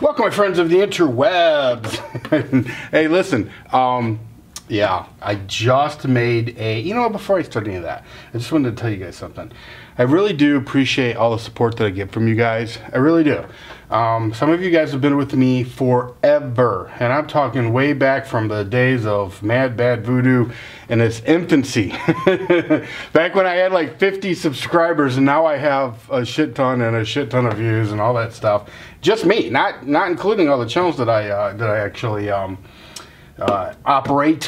Welcome, my friends of the interwebs. Hey, listen, yeah, I just made a, before I start any of that, I just wanted to tell you guys something. I really do appreciate all the support that I get from you guys. I really do. Some of you guys have been with me forever, and I'm talking way back from the days of Mad Bad Voodoo in its infancy. Back when I had like 50 subscribers, and now I have a shit ton and a shit ton of views and all that stuff. Just me, not including all the channels that I actually operate,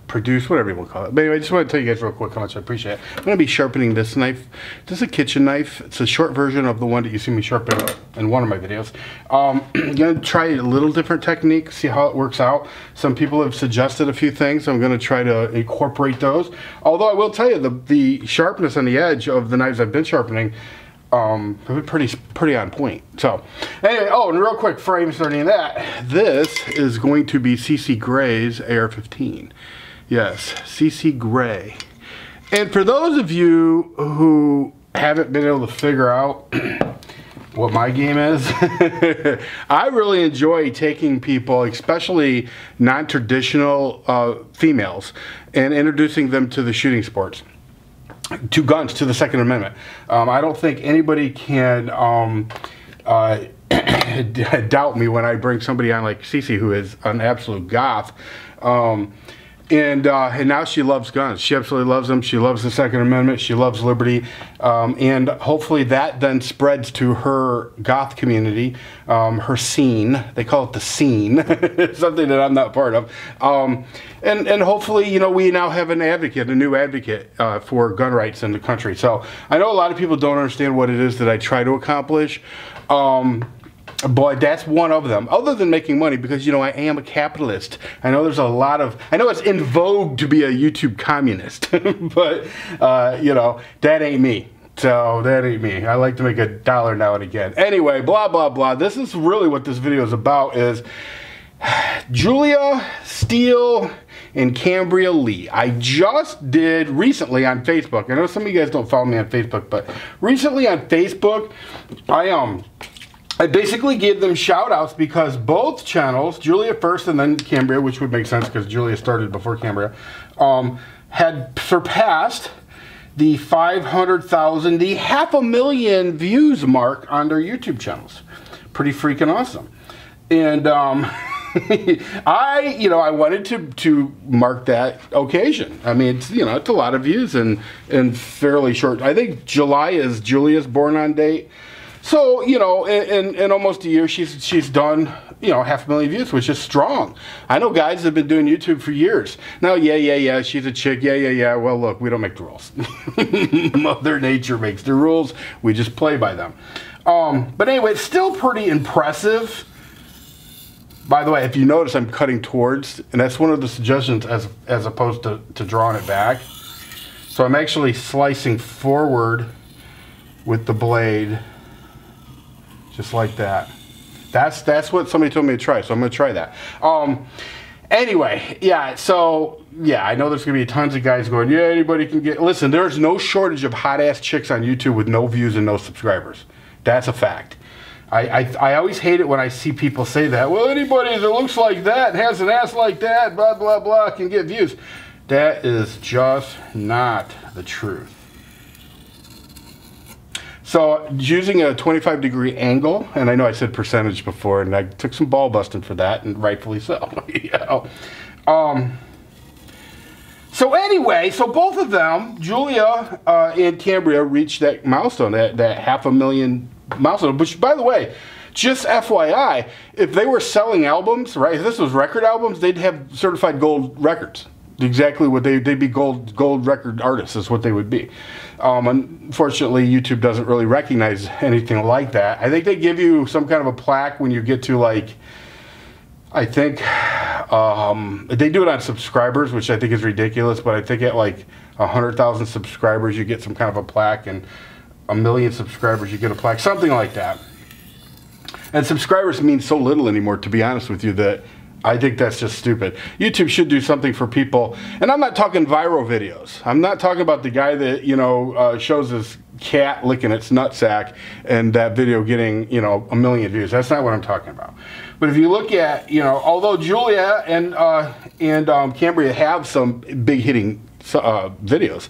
produce, whatever you want to call it. But anyway, I just want to tell you guys real quick how much I appreciate it. I'm going to be sharpening this knife. This is a kitchen knife. It's a short version of the one that you see me sharpen in one of my videos. I'm going to try a little different technique, see how it works out. Some people have suggested a few things. So I'm going to try to incorporate those. Although I will tell you, the sharpness on the edge of the knives I've been sharpening have been pretty on point. So anyway, and real quick before I even start any of that, this is going to be CC Gray's AR-15. Yes, CC Gray. And for those of you who haven't been able to figure out what my game is, I really enjoy taking people, especially non-traditional females, and introducing them to the shooting sports. To guns, to the Second Amendment. I don't think anybody can doubt me when I bring somebody on like Cece, who is an absolute goth. And now she loves guns. She absolutely loves them. She loves the Second Amendment. She loves liberty. And hopefully that then spreads to her goth community, her scene. They call it the scene. Something that I'm not part of. And hopefully, we now have an advocate, a new advocate for gun rights in the country. So I know a lot of people don't understand what it is that I try to accomplish. But that's one of them, other than making money, because, I am a capitalist. I know there's a lot of, I know it's in vogue to be a YouTube communist, but, that ain't me. So that ain't me. I like to make $1 now and again. Anyway, blah, blah, blah. This is really what this video is about, is Julia Steele and Cambria Leigh. I just did recently on Facebook. I know some of you guys don't follow me on Facebook, but recently on Facebook, I basically gave them shout outs because both channels, Julia first and then Cambria, which would make sense because Julia started before Cambria, had surpassed the 500,000, the 500,000 views mark on their YouTube channels. Pretty freaking awesome. And I wanted to mark that occasion. I mean, it's a lot of views in fairly short. I think July is Julia's born on date. So, in almost a year, she's done, 500,000 views, which is strong. I know guys that have been doing YouTube for years. Now, yeah, she's a chick. Yeah. Well, look, we don't make the rules. Mother Nature makes the rules. We just play by them. But anyway, it's still pretty impressive. By the way, if you notice, I'm cutting towards, and that's one of the suggestions as opposed to drawing it back. So I'm actually slicing forward with the blade. Just like that. That's what somebody told me to try, so I'm going to try that. Anyway, yeah, so, yeah, I know there's going to be tons of guys going, yeah, anybody can get... Listen, there's no shortage of hot-ass chicks on YouTube with no views and no subscribers. That's a fact. I always hate it when I see people say that. Well, anybody that looks like that, has an ass like that, blah, blah, blah, can get views. That is just not the truth. So using a 25-degree angle, and I know I said percentage before, and I took some ball busting for that, and rightfully so. So anyway, so both of them, Julia and Cambria, reached that milestone, that 500,000 milestone. Which, by the way, just FYI, if they were selling albums, right? If this was record albums, they'd have certified gold records. Exactly what they'd be gold record artists is what they would be. Unfortunately, YouTube doesn't really recognize anything like that. I think they give you some kind of a plaque when you get to, like, I think they do it on subscribers, which I think is ridiculous, but I think at like 100,000 subscribers you get some kind of a plaque, and 1 million subscribers you get a plaque, something like that. And subscribers mean so little anymore, to be honest with you, that I think that's just stupid. YouTube should do something for people. And I'm not talking viral videos. I'm not talking about the guy that, you know, shows his cat licking its nutsack and that video getting, you know, 1 million views. That's not what I'm talking about. But if you look at, you know, although Julia and Cambria have some big hitting videos,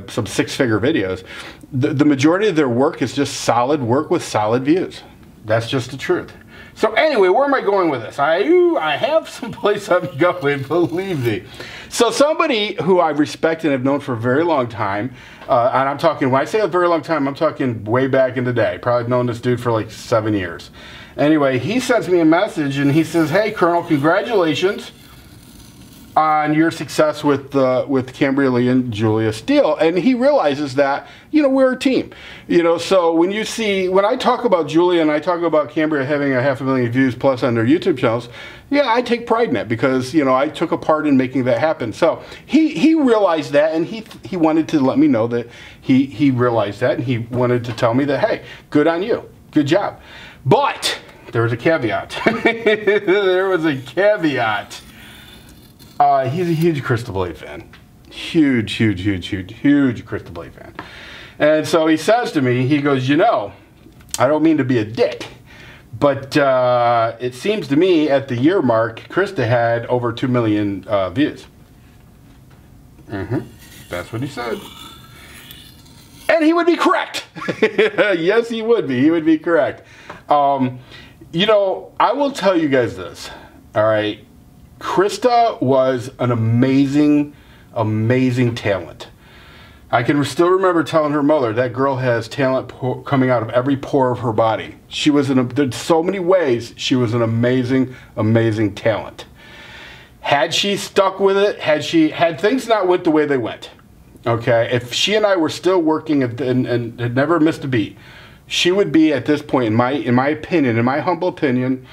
some 6-figure videos, the majority of their work is just solid work with solid views. That's just the truth. So anyway, where am I going with this? I have some place I'm going, believe me. So somebody who I respect and have known for a very long time, and I'm talking, when I say a very long time, I'm talking way back in the day. Probably known this dude for like 7 years. Anyway, he sends me a message and he says, "Hey, Colonel, congratulations on your success with Cambria Leigh and Julia Steele." And he realizes that, you know, we're a team. You know, so when I talk about Julia and I talk about Cambria having 500,000 views plus on their YouTube channels, yeah, I take pride in it because, you know, I took a part in making that happen. So he realized that, and he wanted to let me know that he realized that, and he wanted to tell me that, hey, good on you, good job. But there was a caveat. There was a caveat. He's a huge Krysta Leigh fan. Huge Krysta Leigh fan. And so he says to me, he goes, "You know, I don't mean to be a dick, but it seems to me at the year mark, Krysta had over 2 million views." That's what he said. And he would be correct. Yes, he would be. He would be correct. You know, I will tell you guys this, all right? Krysta was an amazing, amazing talent. I can still remember telling her mother, that girl has talent coming out of every pore of her body. She was in so many ways, she was an amazing, amazing talent. Had she stuck with it, had things not went the way they went, okay, if she and I were still working and had never missed a beat, she would be at this point, in my opinion, in my humble opinion,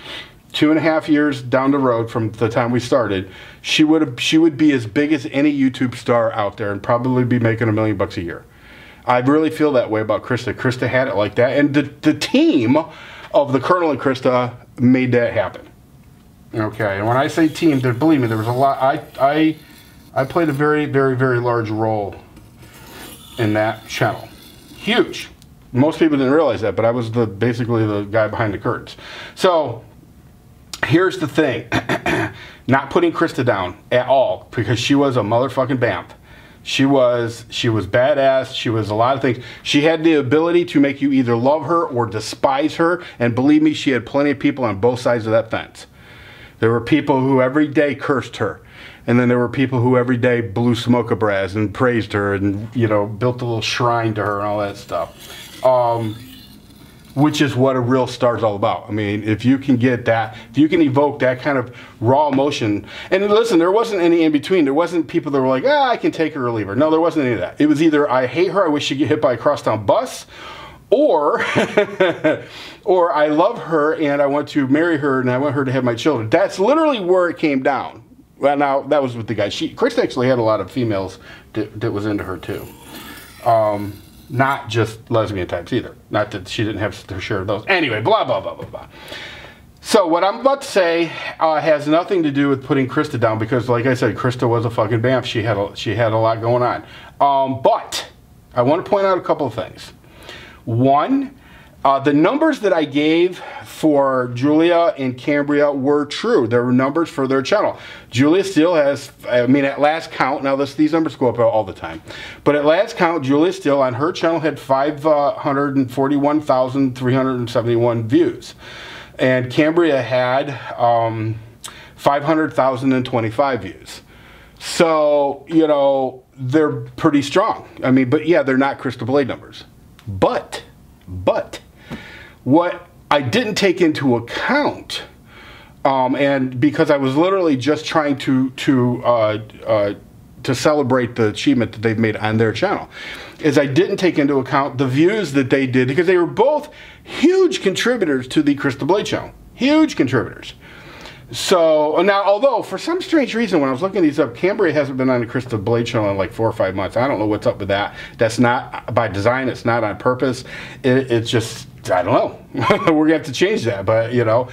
2.5 years down the road from the time we started, she would be as big as any YouTube star out there and probably be making $1 million a year. I really feel that way about Krysta. Krysta had it like that, and the team of the Colonel and Krysta made that happen. Okay, and when I say team, believe me, there was a lot. I played a very, very, very large role in that channel. Huge. Most people didn't realize that, but I was basically the guy behind the curtains. So here's the thing. Not putting Krysta down at all, because she was a motherfucking bamf. She was badass. She was a lot of things. She had the ability to make you either love her or despise her, and believe me, she had plenty of people on both sides of that fence. There were people who every day cursed her, and then there were people who every day blew smoke abraz and praised her and, you know, built a little shrine to her and all that stuff. Which is what a real star is all about. I mean, if you can get that, if you can evoke that kind of raw emotion, and listen, there wasn't any in between. There wasn't people that were like, ah, I can take her or leave her. No, there wasn't any of that. It was either I hate her, I wish she'd get hit by a crosstown bus, or or I love her and I want to marry her and I want her to have my children. That's literally where it came down. Well, now that was with the guy. Krysta actually had a lot of females that was into her too. Not just lesbian types either. Not that she didn't have her share of those. Anyway, blah, blah, blah, blah, blah. So what I'm about to say has nothing to do with putting Krysta down, because like I said, Krysta was a fucking bamf. She had a lot going on. But I want to point out a couple of things. One, the numbers that I gave for Julia and Cambria were true. There were numbers for their channel. Julia Steele has, I mean, at last count, now these numbers go up all the time, but at last count, Julia Steele on her channel had 541,371 views. And Cambria had 500,025 views. So, you know, they're pretty strong. I mean, but yeah, they're not Krysta Leigh numbers. But what I didn't take into account, and because I was literally just trying to celebrate the achievement that they've made on their channel, is I didn't take into account the views that they did, because they were both huge contributors to the Krysta Leigh channel. Huge contributors. So now, although for some strange reason, when I was looking these up, Cambria hasn't been on the Krysta Leigh channel in like 4 or 5 months. I don't know what's up with that. That's not by design. It's not on purpose. It's just, I don't know. We're gonna have to change that. But you know,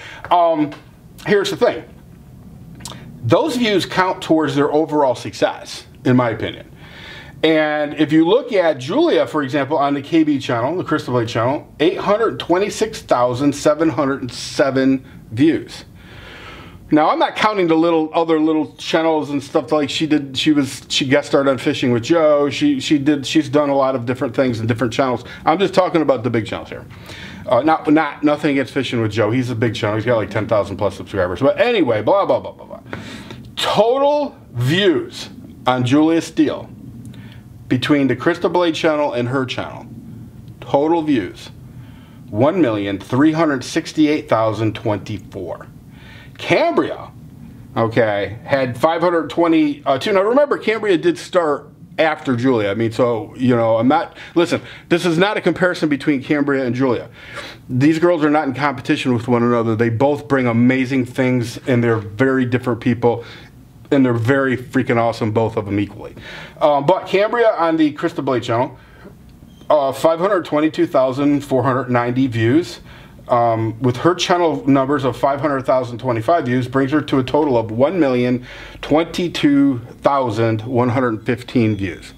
here's the thing. those views count towards their overall success, in my opinion. And if you look at Julia, for example, on the KB channel, the Krysta Leigh channel, 826,707 views. Now, I'm not counting the other little channels and stuff like she did. She guest starred on Fishing with Joe. She's done a lot of different things in different channels. I'm just talking about the big channels here. Nothing against Fishing with Joe. He's a big channel. He's got like 10,000 plus subscribers. But anyway, blah, blah, blah, blah, blah. Total views on Julia Steele between the Krysta Leigh channel and her channel. Total views, 1,368,024. Cambria, okay, had 522. Now remember, Cambria did start after Julia. I mean, so, you know, listen, this is not a comparison between Cambria and Julia. These girls are not in competition with one another. They both bring amazing things, and they're very different people, and they're very freaking awesome, both of them equally. But Cambria on the Krysta Leigh channel, 522,490 views. With her channel numbers of 500,025 views, brings her to a total of 1,022,115 views.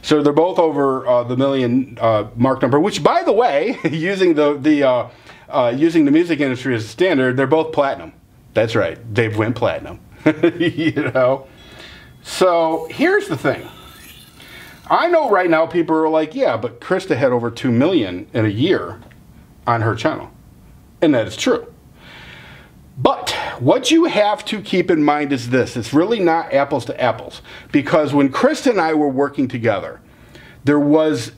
So they're both over the million mark number. Which, by the way, using the music industry as a standard, they're both platinum. That's right, they've went platinum. You know. So here's the thing. I know right now people are like, yeah, but Krysta had over 2 million in a year on her channel. And that is true. But what you have to keep in mind is this. It's really not apples to apples. Because when Krysta and I were working together, it was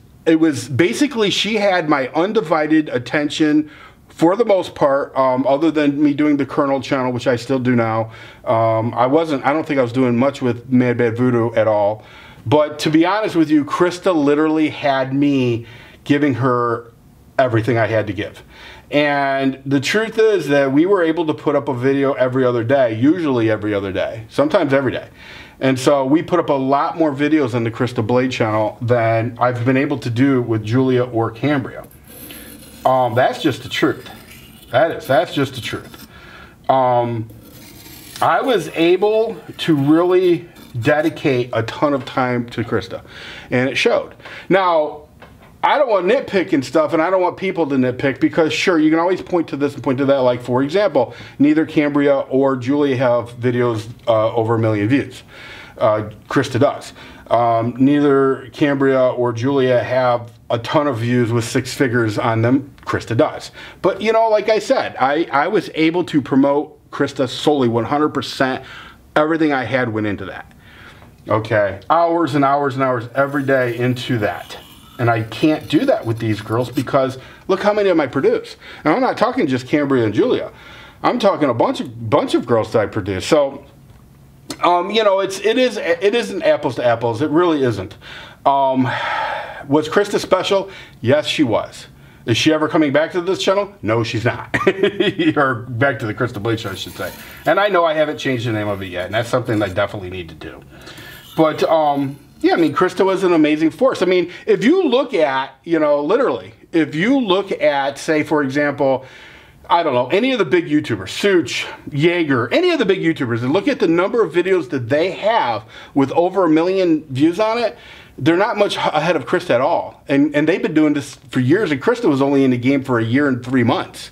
basically she had my undivided attention for the most part, other than me doing the Colonel channel, which I still do now. I don't think I was doing much with Mad Bad Voodoo at all. But to be honest with you, Krysta literally had me giving her everything I had to give. And the truth is that we were able to put up a video every other day, usually every other day, sometimes every day. And so we put up a lot more videos on the Krysta Leigh channel than I've been able to do with Julia or Cambria. That's just the truth. That's just the truth. I was able to really dedicate a ton of time to Krysta, and it showed. Now, I don't want to nitpick and stuff, and I don't want people to nitpick, because sure, you can always point to this and point to that. Like, for example, neither Cambria or Julia have videos over 1 million views. Krysta does. Neither Cambria or Julia have a ton of views with 6 figures on them. Krysta does. But, you know, like I said, I was able to promote Krysta solely 100%. Everything I had went into that. Okay, hours and hours and hours every day into that. And I can't do that with these girls, because look how many of them I produce. And I'm not talking just Cambria and Julia. I'm talking a bunch of girls that I produce. So, you know, it isn't apples to apples. It really isn't. Was Krysta special? Yes, she was. Is she ever coming back to this channel? No, she's not. Or back to the Krysta Leigh show, I should say. And I know I haven't changed the name of it yet, and that's something I definitely need to do. But, yeah, I mean, Krysta was an amazing force. I mean, if you look at, you know, literally, if you look at, say, for example, I don't know, any of the big YouTubers, Such, Jaeger, any of the big YouTubers, and look at the number of videos that they have with over 1 million views on it, they're not much ahead of Krysta at all. And they've been doing this for years, and Krysta was only in the game for 1 year and 3 months.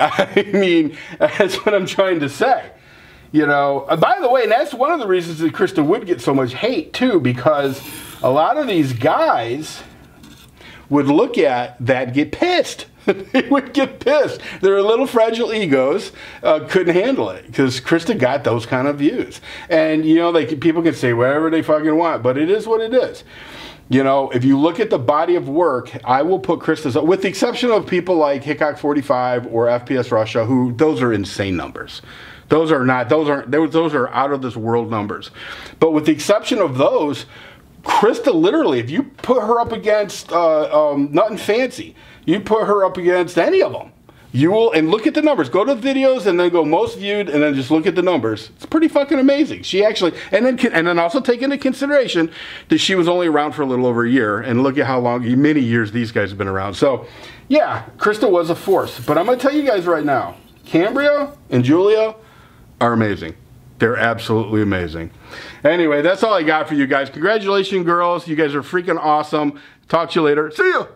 I mean, that's what I'm trying to say. You know, by the way, and that's one of the reasons that Krysta would get so much hate too, because a lot of these guys would look at that and get pissed. They would get pissed. Their little fragile egos couldn't handle it, because Krysta got those kind of views. And, you know, people can say whatever they fucking want, but it is what it is. You know, if you look at the body of work, I will put Krysta's, with the exception of people like Hickok45 or FPS Russia, who, those are insane numbers. Those are out of this world numbers. But with the exception of those, Krysta literally, if you put her up against Nothing Fancy, you put her up against any of them, you will, and look at the numbers. Go to videos and then go most viewed, and then just look at the numbers. It's pretty fucking amazing. She actually, and then also take into consideration that she was only around for a little over a year, and look at how long, many years these guys have been around. So, yeah, Krysta was a force. But I'm gonna tell you guys right now, Cambria and Julia are amazing. They're absolutely amazing. Anyway, that's all I got for you guys. Congratulations, girls. You guys are freaking awesome. Talk to you later. See ya.